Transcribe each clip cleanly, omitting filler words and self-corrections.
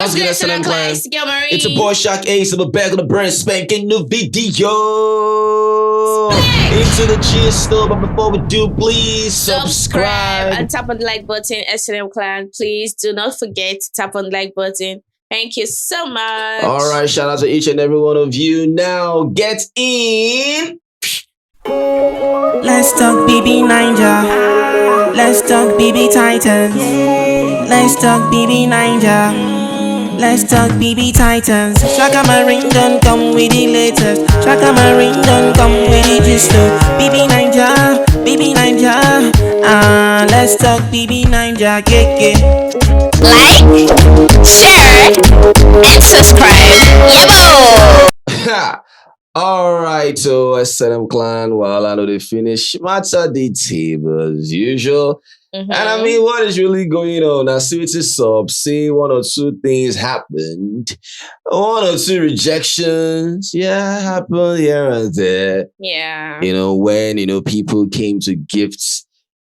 What's good, SLM clan? It's a Marie. boy Shock Ace. I'm back on the brand spanking new video. Into the gist though, but before we do, please subscribe and tap on the like button, SLM clan. Please do not forget to tap on the like button. Thank you so much. All right, shout out to each and every one of you. Now get in. Let's talk BBNaija. Let's talk BB Titans. Let's talk BBNaija. Let's talk BB Titans. Shaka my ring don't come with the latest. Shaka my ring don't come with the gist. BBNaija, BBNaija. Let's talk BBNaija. Keke. Like, share, and subscribe. Yabo! Alright, so SLM clan, while I know they finish, matter the table as usual. And I mean, what is really going on? I see it's up. See, one or two things happened. One or two rejections. Yeah, happened here and there. Yeah. You know, when, people came to gift,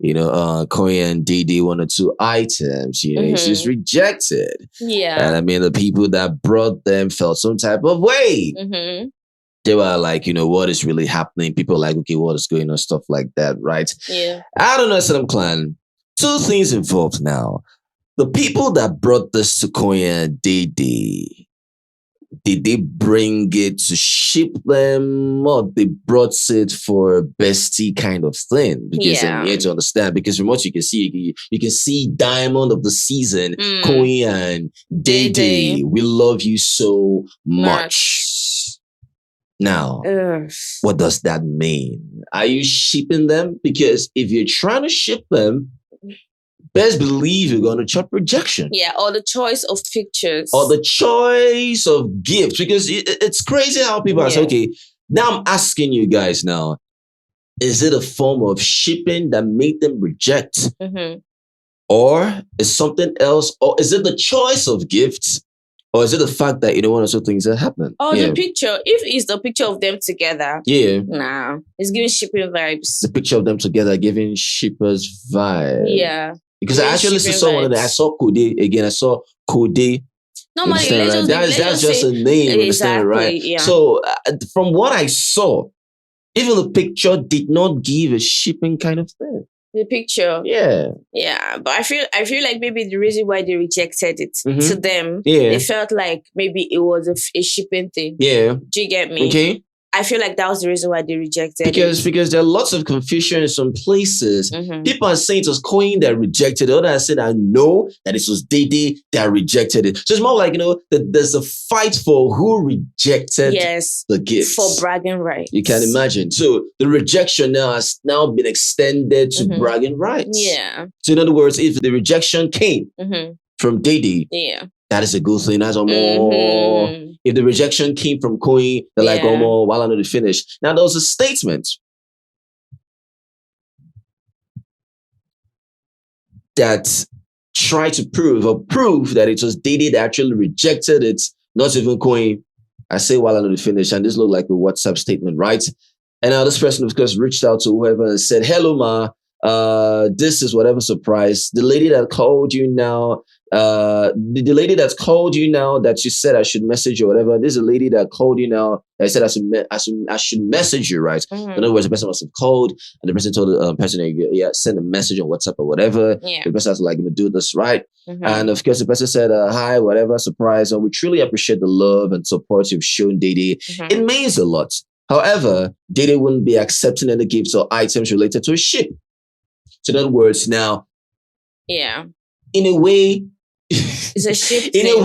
Koyin and Dede one or two items, it's just rejected. Yeah. And I mean, the people that brought them felt some type of way. They were like, what is really happening? People are like, okay, what is going on? Stuff like that, right? Yeah. I don't know, SLM clan. Two things involved now. The people that brought this to Koyin and Dede, did they bring it to ship them, or they brought it for a bestie kind of thing? Because you need to understand, because from what you can see, you can see Diamond of the Season, Koyin and Dede. We love you so much. Now, what does that mean? Are you shipping them? Because if you're trying to ship them, best believe you're going to chop rejection. Yeah, or the choice of pictures. Or the choice of gifts. Because it's crazy how people are saying, okay, now I'm asking you guys now, is it a form of shipping that made them reject? Or is something else? Or is it the choice of gifts? Or is it the fact that, one or two things that happen? Or the picture. If it's the picture of them together. Yeah. Nah. It's giving shipping vibes. The picture of them together giving shippers vibes. Yeah. Because I actually saw one of them. I saw Kode again. I saw Kode. Normally, right? That's just a name. Exactly, right? Yeah. So from what I saw, even the picture did not give a shipping kind of thing. The picture. Yeah. Yeah. But I feel like maybe the reason why they rejected it to them, they felt like maybe it was a shipping thing. Yeah. Do you get me? Okay. I feel like that was the reason why they rejected because it. Because there are lots of confusion in some places. People are saying it was Koyin that rejected it. Others are saying, I know that it was Dede that rejected it. So it's more like, that there's a fight for who rejected the gift. For bragging rights. You can imagine. So the rejection now has now been extended to bragging rights. Yeah. So in other words, if the rejection came from Dede, that is a good thing. That's more. If the rejection came from Koyin, they're like, while I know to finish. Now, there was a statement that tried to prove that it was Dede that actually rejected it, not even Koyin. I say while I know to finish, and this looked like a WhatsApp statement, right? And now this person, of course, reached out to whoever and said, hello, ma. This is whatever surprise. The lady that called you now, the lady that's called you now that you said I should message you or whatever. This is a lady that called you now. I said I should message you, right? In other words, the person must have called, and the person told the person, send a message on WhatsApp or whatever. The person has to do this, right? And of course, the person said, hi, whatever, surprise. And we truly appreciate the love and support you've shown Dede. It means a lot. However, Dede wouldn't be accepting any gifts or items related to a ship. So in other words, now, in a way, it's a ship. In a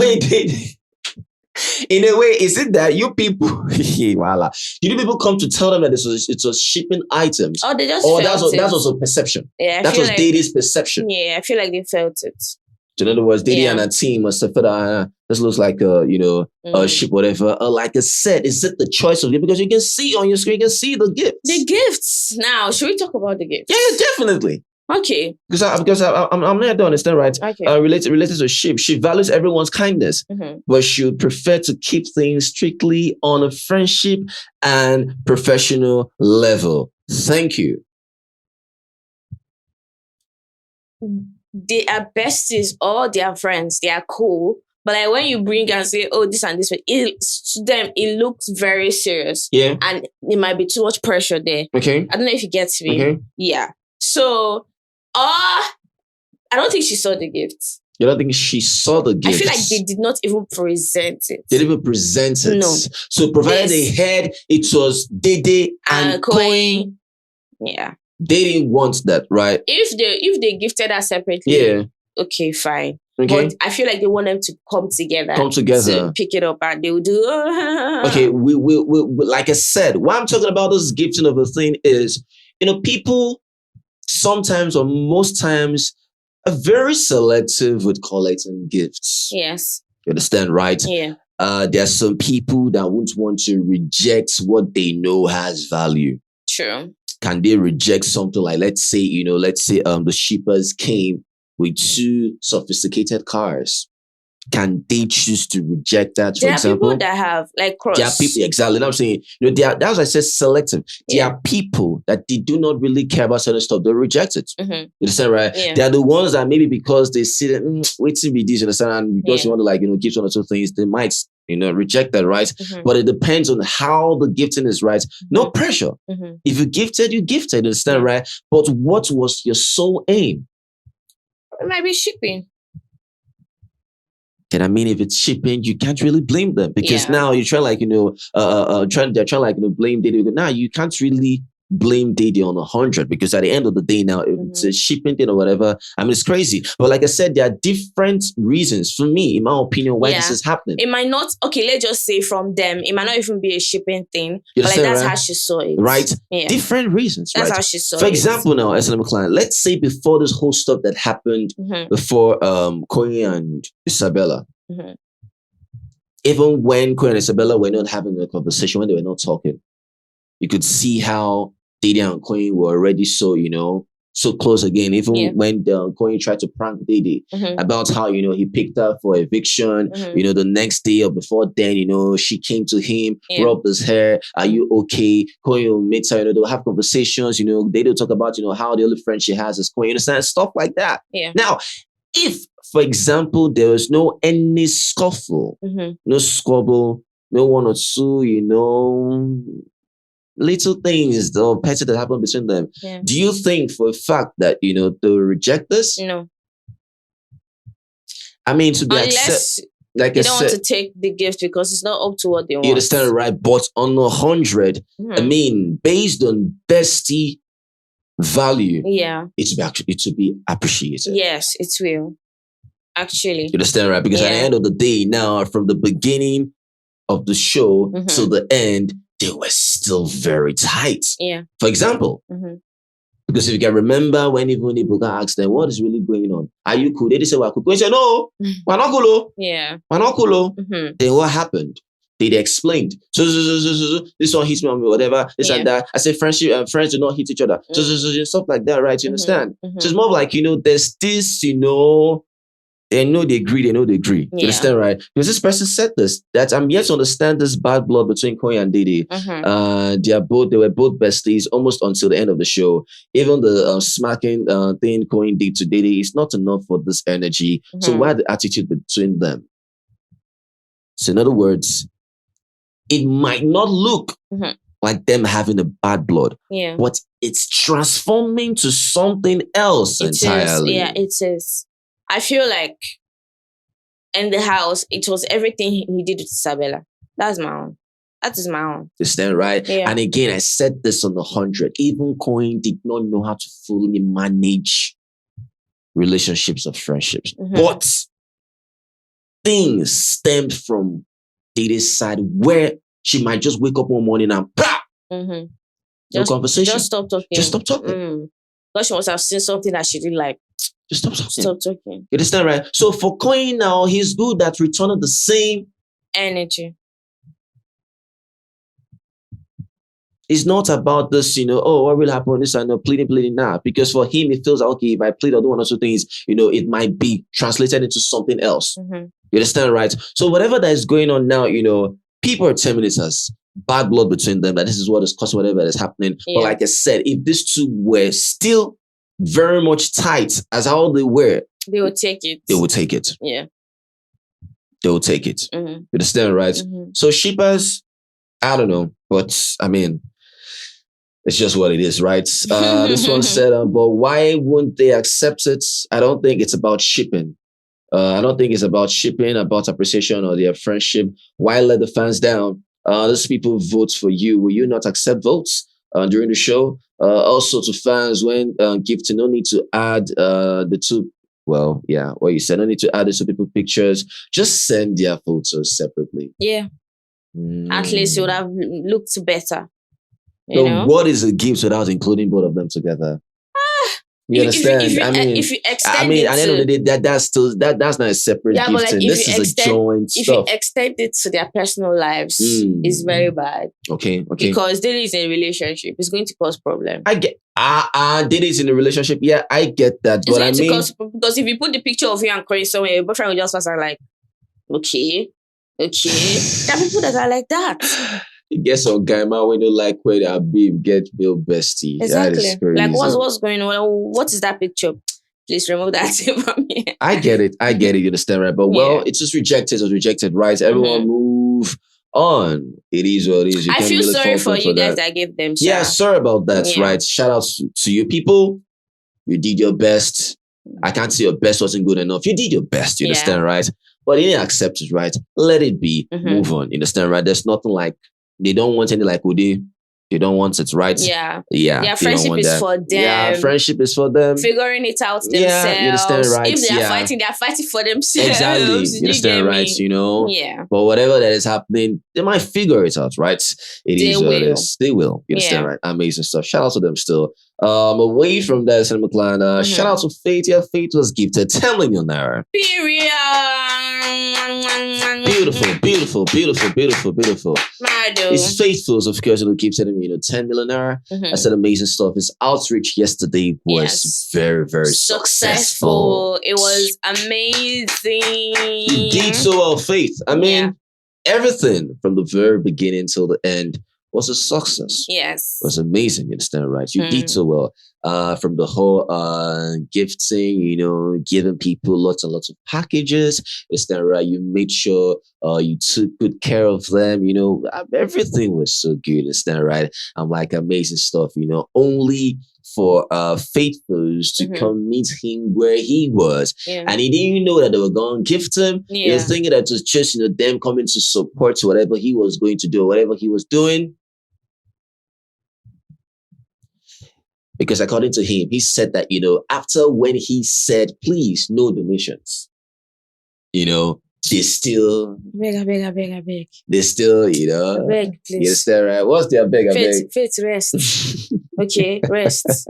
way, is it that you people, voila, did you people come to tell them that it was shipping items? Oh, they just felt it. That was a perception. Yeah, that was Dede's perception. Yeah, I feel like they felt it. So in other words, Dede and her team must have felt, this looks like a ship, whatever. Like I said, is it the choice of gift? Because you can see on your screen, you can see the gifts. The gifts. Now, should we talk about the gifts? Yeah, definitely. Okay. Because I'm not to understand, right? Okay. Related to ship, she values everyone's kindness, but she would prefer to keep things strictly on a friendship and professional level. Thank you. They are besties or they are friends. They are cool. But like when you bring and say, oh, this and this, to them, it looks very serious. Yeah. And it might be too much pressure there. Okay. I don't know if you get me. Okay. Yeah. So, I don't think she saw the gift. You don't think she saw the gift? I feel like they did not even present it. They didn't even present it. No. So provided they heard it was Dede and Koyin. Yeah. They didn't want that, right? If they gifted her separately, yeah. Okay, fine. Okay. But I feel like they want them to come together. To pick it up, and they will do. Okay, we like I said, why I'm talking about this gifting of a thing is, people sometimes or most times are very selective with collecting gifts. Yes. You understand, right? Yeah. There are some people that won't want to reject what they know has value. True. Can they reject something like, let's say the shippers came with 2 sophisticated cars? Can they choose to reject that, for example? There are people that have, like, cross. There are people, exactly. I'm saying, that's why I said selective. There are people that they do not really care about certain stuff. They reject it. Mm-hmm. You understand, right? Yeah. They are the ones that maybe because they see that, wait till be this, you understand? And because you want to, give 1 or 2 things, they might, reject that, right? Mm-hmm. But it depends on how the gifting is, right? Mm-hmm. No pressure. Mm-hmm. If you gifted, you gifted, you understand, right? But what was your sole aim? It might be shipping. And I mean, if it's shipping, you can't really blame them because now you try they're trying blame Dede. Now you can't really blame Dede on 100 because at the end of the day, now if it's a shipping thing or whatever, I mean, it's crazy. But like I said, there are different reasons for me, in my opinion, why this is happening. It might not. Okay, let's just say from them, it might not even be a shipping thing. But like that's how she saw it, right? Yeah. Different reasons. That's right? how she saw it. For example, now as an client, let's say before this whole stuff that happened before Koyin and Isabella. Mm-hmm. Even when Koyin and Isabella were not having a conversation, when they were not talking, you could see how Dede and Koyin were already so close again. Even when Koyin tried to prank Dede about how he picked her for eviction, the next day or before then, she came to him, rubbed his hair. Are you okay? Koyin meets her. They'll have conversations. Dede will talk about how the only friend she has is Koyin. Understand stuff like that. Yeah. Now, if, for example, there was any scuffle, no squabble, no 1 or 2, little things or petty that happened between them, do you think for a fact that, they'll reject this? No. I mean, to be accepted, like they don't want to take the gift because it's not up to what they want. You understand, right? But on 100, I mean, based on bestie value, it should be appreciated. Yes, it will. Actually. You understand, right? Because at the end of the day, now from the beginning of the show to the end, they were still very tight. Yeah. For example, because if you can remember when even Ibuka asked them, what is really going on? Are you cool? They said, we're cool. They said, no, we're not cool. Yeah. We're not cool. Then what happened? They explained. So this one hits me on me, whatever, this and that. I said friendship and friends do not hit each other. So stuff like that, right? You understand? So it's more like, there's this, they know they agree. You understand, right? Because this person said this, that I'm yet to understand this bad blood between Koyin and Dede. They were both besties almost until the end of the show. Even the smacking thing Koyin did to Dede is not enough for this energy. So why the attitude between them? So in other words, it might not look like them having a bad blood, but it's transforming to something else entirely. It is. I feel like in the house, it was everything he did with Isabella. That's my own. That is my own. You stand right? Yeah. And again, I said this on 100. Even Koyin did not know how to fully manage relationships or friendships. But things stemmed from Dede's side where she might just wake up one morning and no conversation. Just stop talking. Because she must have seen something that she didn't like. Just stop talking. Stop talking. You understand, right? So for Koyin now, he's good at returning the same energy. It's not about this, what will happen? This and pleading now. Because for him, it feels like, okay, if I plead or do 1 or 2 things, it might be translated into something else. You understand, right? So whatever that is going on now, people are telling it as bad blood between them, that this is what is causing whatever is happening. But like I said, if these two were still very much tight as how they were, they would take it. They would take it. Yeah. they'll take it. Mm-hmm. You understand, right? Mm-hmm. So shippers, I don't know, but I mean, it's just what it is, right? This one said, but why wouldn't they accept it? I don't think it's about shipping. I don't think it's about shipping, about appreciation or their friendship. Why let the fans down? Those people vote for you. Will you not accept votes during the show? Also to fans, when gifting, no need to add the two. Well, yeah, what you said, no need to add the two people pictures. Just send their photos separately. Yeah. At least it would have looked better. You So know? what is a gift without including both of them together? You understand? If you extend it at the end of the day, that's not a separate yeah, but gifting. like This is a joint if stuff. you extend it to their personal lives, it's very bad. Okay. Because Dede is in a relationship, it's going to cause problems. I get Dede is in a relationship. Yeah, I get that. But I mean, because if you put the picture of you and Koyin somewhere, your boyfriend will just pass and like, okay. There are people that are like that. you get some guy man when you like where their babe get real bestie. Exactly. That is crazy. Like what's going on? What is that picture? Please remove that from me. I get it. You understand, right? But well, it's just rejected. It was rejected, right? Everyone move on. It is what it is. I feel sorry for you guys that gave them. Yeah, sorry about that, right? Shout out to you people. You did your best. I can't say your best wasn't good enough. You did your best, you understand, right? But they didn't accept it, right? Let it be. Move on. You understand, right? There's nothing like they don't want any like Udi. They don't want it, right? Yeah. Yeah. Friendship is for them. Yeah, friendship is for them. Figuring it out themselves. Yeah, you understand, right? If they are fighting, they are fighting for themselves. Exactly. You understand, right? You know? Yeah. But whatever that is happening, they might figure it out, right? It is what it is. They will. You understand, right? Amazing stuff. Shout out to them still. Away from that, Senator McLean, shout out to Faith. Yeah, Faith was gifted 10 million naira. Period. Beautiful. It's Faithful, so of course, it'll keep sending me, 10 million naira. I said amazing stuff. His outreach yesterday was very, very successful. It was amazing. You did so well, Faith. I mean, everything from the very beginning till the end was a success. Yes. It was amazing, you understand, right? You did so well. From the whole gifting, giving people lots and lots of packages, you understand, right? You made sure you took good care of them, everything was so good, you understand, right? I'm like, amazing stuff, only for Faithfuls to come meet him where he was. And he didn't even know that they were going to gift him. He was thinking that it was just, them coming to support whatever he was going to do, whatever he was doing. Because according to him, he said that, after when he said, please, no donations, they still... I beg. They still, I beg, please. You understand, right? What's their beg? Faith, rest. Okay, rest.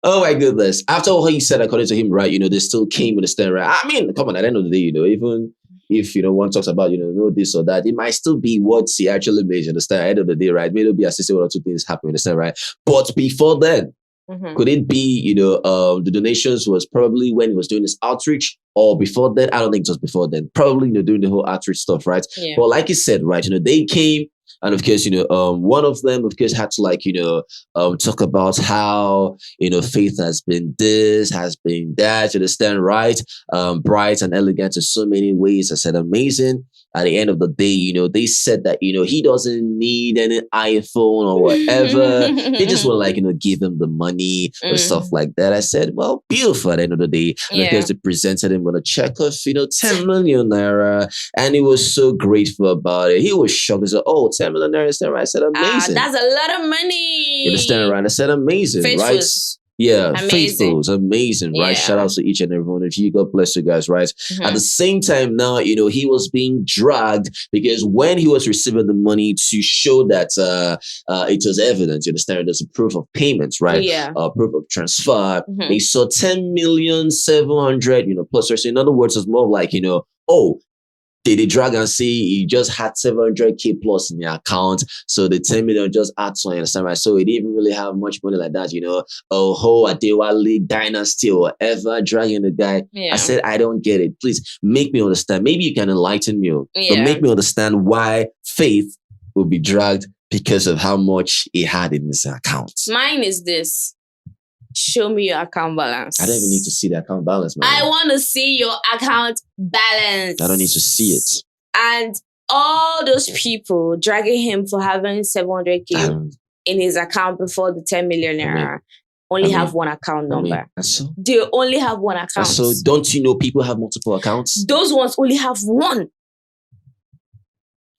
Oh my goodness. After what he said, according to him, right, they still came with the stand, right? I mean, come on, at the end of the day, even if, one talks about, no this or that, it might still be what he actually made, you understand? At the end of the day, right? Maybe it'll be assisting one or two things happen, you understand, right? But before then, could it be, the donations was probably when he was doing his outreach, or before then? I don't think it was before then. Probably, doing the whole outreach stuff, right? Yeah. But like you said, right, they came. And of course, one of them, of course, had to talk about how, Faith has been this, has been that, you understand, right? Bright and elegant in so many ways. I said amazing. At the end of the day, they said that, he doesn't need any iPhone or whatever. They just want to give him the money or stuff like that. I said, well, beautiful at the end of the day. And of course, they presented him with a check of, 10 million naira. And he was so grateful about it. He was shocked. He said, 10 million naira. I said, amazing. That's a lot of money. You understand, right? I said, amazing, right? Yeah, Faithfuls, amazing, right? Shout out to each and every one of you. God bless you guys, right? At the same time now, he was being dragged because when he was receiving the money to show that it was evidence, you understand, there's a proof of payments, right? Yeah. Proof of transfer. They saw 10,700,000, plus. So in other words, it's more like, they drag and say he just had 700K plus in the account, so the 10 million just adds on, you understand, right? So he didn't even really have much money like that, Adewale dynasty or whatever, dragging the guy. I said, I don't get it. Please make me understand. Maybe you can enlighten me, but make me understand why Faith will be dragged because of how much he had in his account. Mine is this. show me your account balance. I don't even need to see the account balance, man. I want to see your account balance. I don't need to see it. And all those people dragging him for having 700K in his account before the 10 million naira only have one account number. So, they only have one account. So don't you know people have multiple accounts? Those ones only have one.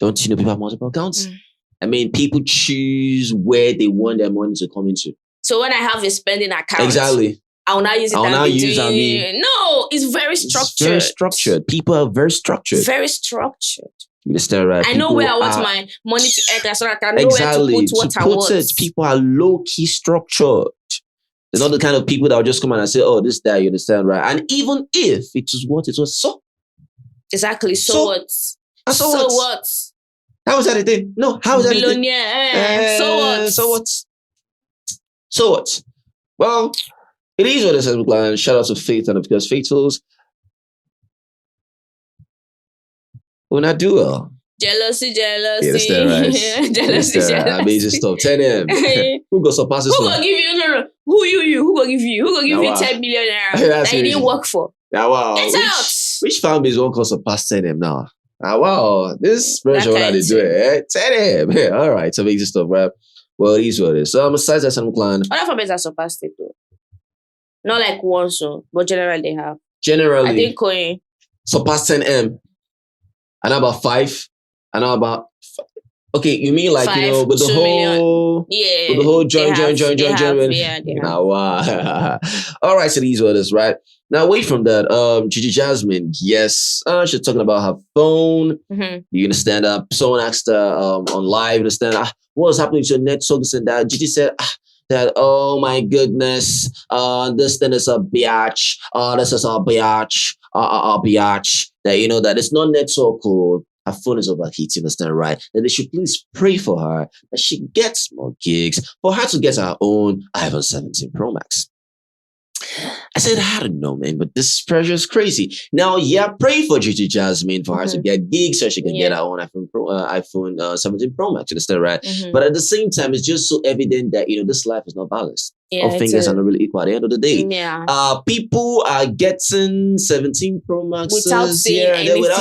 Don't you know people have multiple accounts? I mean, people choose where they want their money to come into. So when I have a spending account, exactly, I will not use it. I will not use it. No, it's very structured. It's very structured. People are very structured. Very structured. You understand, right? I know where I want my money to enter, so I can know where to put what I want. People are low-key structured. They're not the kind of people that will just come and say, "Oh, this, that." You understand, right? And even if it was what it was, so exactly. So what? So what? How is that a thing? No, how is that a thing? So what? So what? So what? Well, it is what it says, McLaren. Shout out to Faith and of course Faithfuls. When I do well. Jealousy. Yeah, that's that, right? jealousy. Amazing stuff. 10M. Who got surpass this one? Who gonna give you? No. Who you? Who gonna give you? Who gonna give you 10 million naira that you didn't work for? Yeah, wow. Get out. Which fan base won't cost surpass 10M now? Wow. This pressure what are they doing? 10M. Yeah, all right. So amazing stuff, right? Well, it is what it is. So besides that, some clan. Other fan bases are surpassed it though. Not like one so, but generally they have. Generally. I think Koyin surpass 10M. And about 5. And about okay, you mean like 5, with the whole with the whole join. Yeah, they have. Wow. All right, so these were this, right? Now away from that, Gigi Jasmine, yes, she's talking about her phone. You understand? Someone asked her on live, you understand? What was happening to your network? This and that. Gigi said that, oh my goodness, this thing is a biatch. This is a biatch. Biatch. That that it's not network code. Her phone is overheating, understand, right? Then they should please pray for her that she gets more gigs for her to get her own iPhone 17 Pro Max. I said, I don't know, man, but this pressure is crazy. Now, yeah, pray for Gigi Jasmine for her to get gigs so she can get her own iPhone 17 Pro Max, you understand, right? But at the same time, it's just so evident that, this life is not balanced. All fingers are not really equal at the end of the day. People are getting 17 Pro Maxes without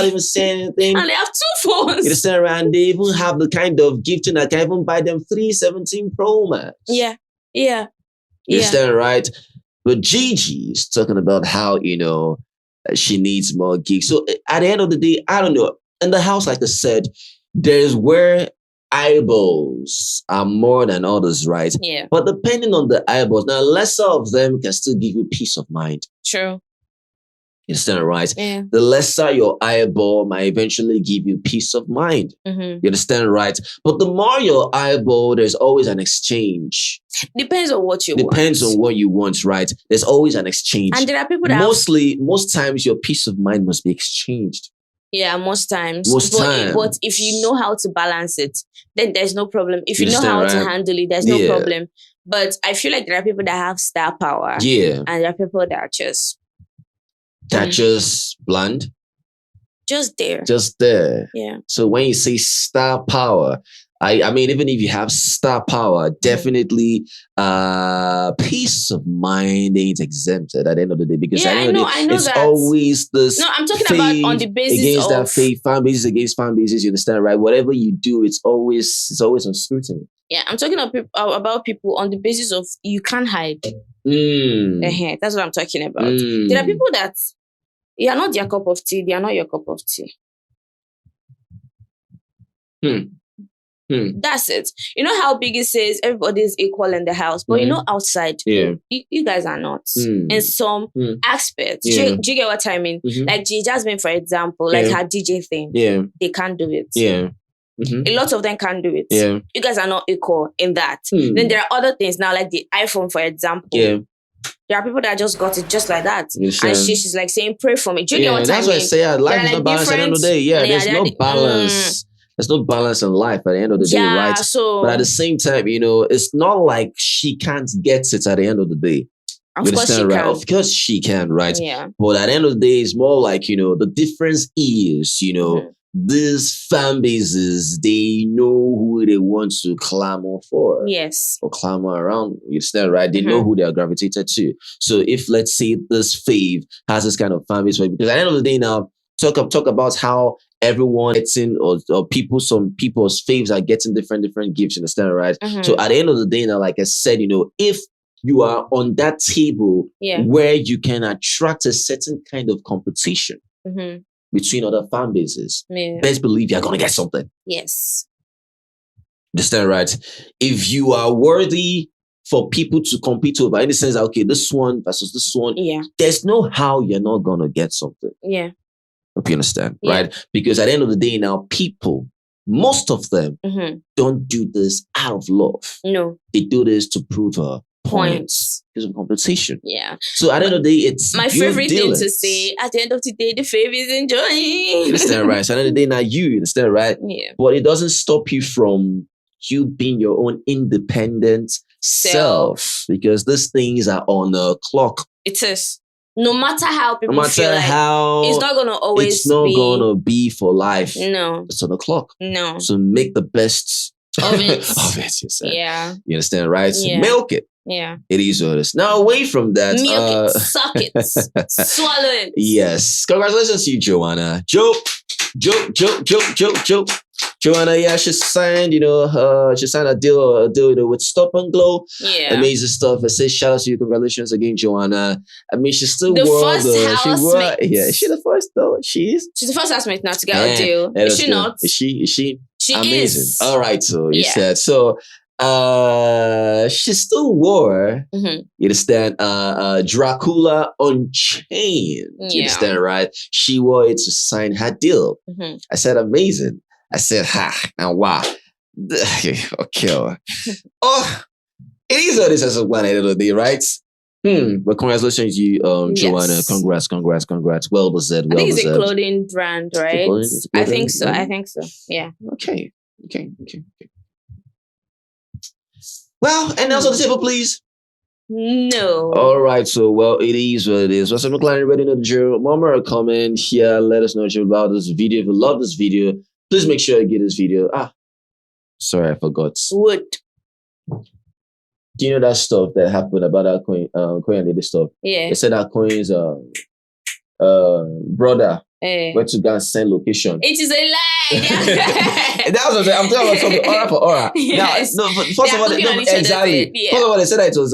even saying anything. And they have 2 phones. You understand, right? And they even have the kind of gifting that can even buy them 3 17 Pro Max. Yeah. You understand, right? But Gigi is talking about how, she needs more gigs. So at the end of the day, I don't know. In the house, like I said, there's where eyeballs are more than others, right? Yeah. But depending on the eyeballs, now lesser of them can still give you peace of mind. True. You understand, right? Yeah. The lesser your eyeball might eventually give you peace of mind. You understand, right? But the more your eyeball, there's always an exchange. Depends on what you want. Depends on what you want, right? There's always an exchange. And there are people that most times your peace of mind must be exchanged. Yeah, most times. But if you know how to balance it, then there's no problem. If you know how to handle it, there's no problem. But I feel like there are people that have star power. Yeah. And there are people that are just bland. Just there. Just there. Yeah. So when you say star power, I mean, even if you have star power, definitely peace of mind ain't exempted at the end of the day. Because I know it's that. Always this. No, I'm talking about on the basis against of that faith, fan bases against fan bases. You understand, right? Whatever you do, it's always on scrutiny. Yeah, I'm talking about people on the basis of you can't hide. That's what I'm talking about. There are people that you are not their cup of tea. They are not your cup of tea. That's it. You know how Biggie says everybody is equal in the house, but outside, you guys are not. In some aspects. Do you get what I mean? Like G Jasmine, for example, like her DJ thing. They can't do it. A lot of them can't do it. You guys are not equal in that. Then there are other things now, like the iPhone, for example. There are people that just got it just like that. And she's like saying, pray for me. Do you get what I mean? That's why I say life is not balanced at the end of the day. There's no balance. There's no balance in life at the end of the day, right? But at the same time, it's not like she can't get it at the end of the day. Of course she can. Of course she can, right? Yeah. But at the end of the day, it's more like, the difference is, these fan bases, they know who they want to clamor for. Yes. Or clamor around. You understand, right? They know who they are gravitated to. So if, let's say, this fave has this kind of fan base, right? Because at the end of the day now, talk about how everyone gets in, or some people's faves are getting different gifts, you understand, right? So at the end of the day now, like I said, if you are on that table where you can attract a certain kind of competition between other fan bases, best believe you're gonna get something. Yes. Understand, right? If you are worthy for people to compete over, in the sense that, okay, this one versus this one, there's no how you're not gonna get something. Yeah. Hope you understand, right? Because at the end of the day now, people, most of them don't do this out of love. No. They do this to prove points because of competition. Yeah. So at the end of the day, it's my favorite thing to say. At the end of the day, the fave is enjoying. You understand, right? So at the end of the day, now you understand, right? Yeah. But it doesn't stop you from you being your own independent self, because these things are on a clock. It is. No matter how people feel like, it's not gonna gonna be for life. No. It's on the clock. No. So make the best of it. of it, you said. Yeah. You understand, right? Yeah. Milk it. Yeah. It is what it is. Now, away from that, milk it, suck it, swallow it. Yes. Congratulations to you, Joanna. Joanna, yeah, she signed, she signed a deal, with Stop and Glow. Yeah. Amazing stuff. I say shout out to you. Congratulations again, Joanna. I mean, she's still the first housemate. Yeah, she's the first though. She's the first housemate now to get a deal. Is she not? Is she amazing? Is. All right, so you said so. She still wore, you understand, Dracula Unchained. You understand, right? She wore it to sign her deal. I said, amazing. I said, now wow. Okay. Oh, it is what it is as a one at the end of the day, right? But congratulations to you, Joanna. Congrats. Well deserved. I think it's a clothing brand, right? I think so. Yeah. Okay. Well, and else on the table, please. No. All right, so it is what it is. What's up, McLaren? Ready to know the drill? Mama, a comment here. Let us know about this video. If you love this video, please make sure you get this video. Sorry, I forgot. What? Do you know that stuff that happened about that Koyin and Dede stuff? Yeah. They said that Koyin's brother went to go and send location. It is a lie. That was what I'm talking about something aura for aura. Yes. Now, first of all, exactly. Yeah. First of all, they said that it was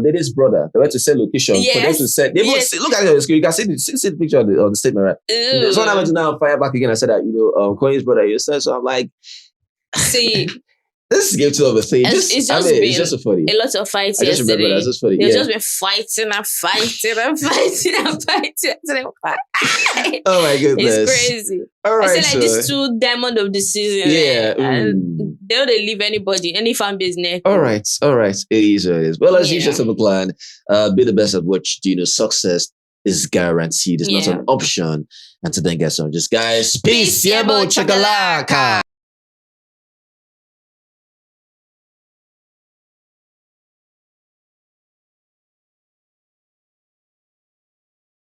Dede's brother. They went to send location. Yes. For them to send. Look at it on the screen. You can see the picture on the statement, right? Ew. So when I went to now fire back again, I said that Koyin's brother. You said so. I'm like, see. This game to the thing. It's just so funny. A lot of fights. I just remember that. It's just funny. They've just been fighting. Oh my goodness. It's crazy. All right. I say like these two diamond of the season. Yeah. And they don't leave anybody, any fan business. All right. It is what it is. Well, as usual, McLaren, be the best at what you do. Success is guaranteed. It's not an option. And to then get some. Just guys, peace. Chakalaka.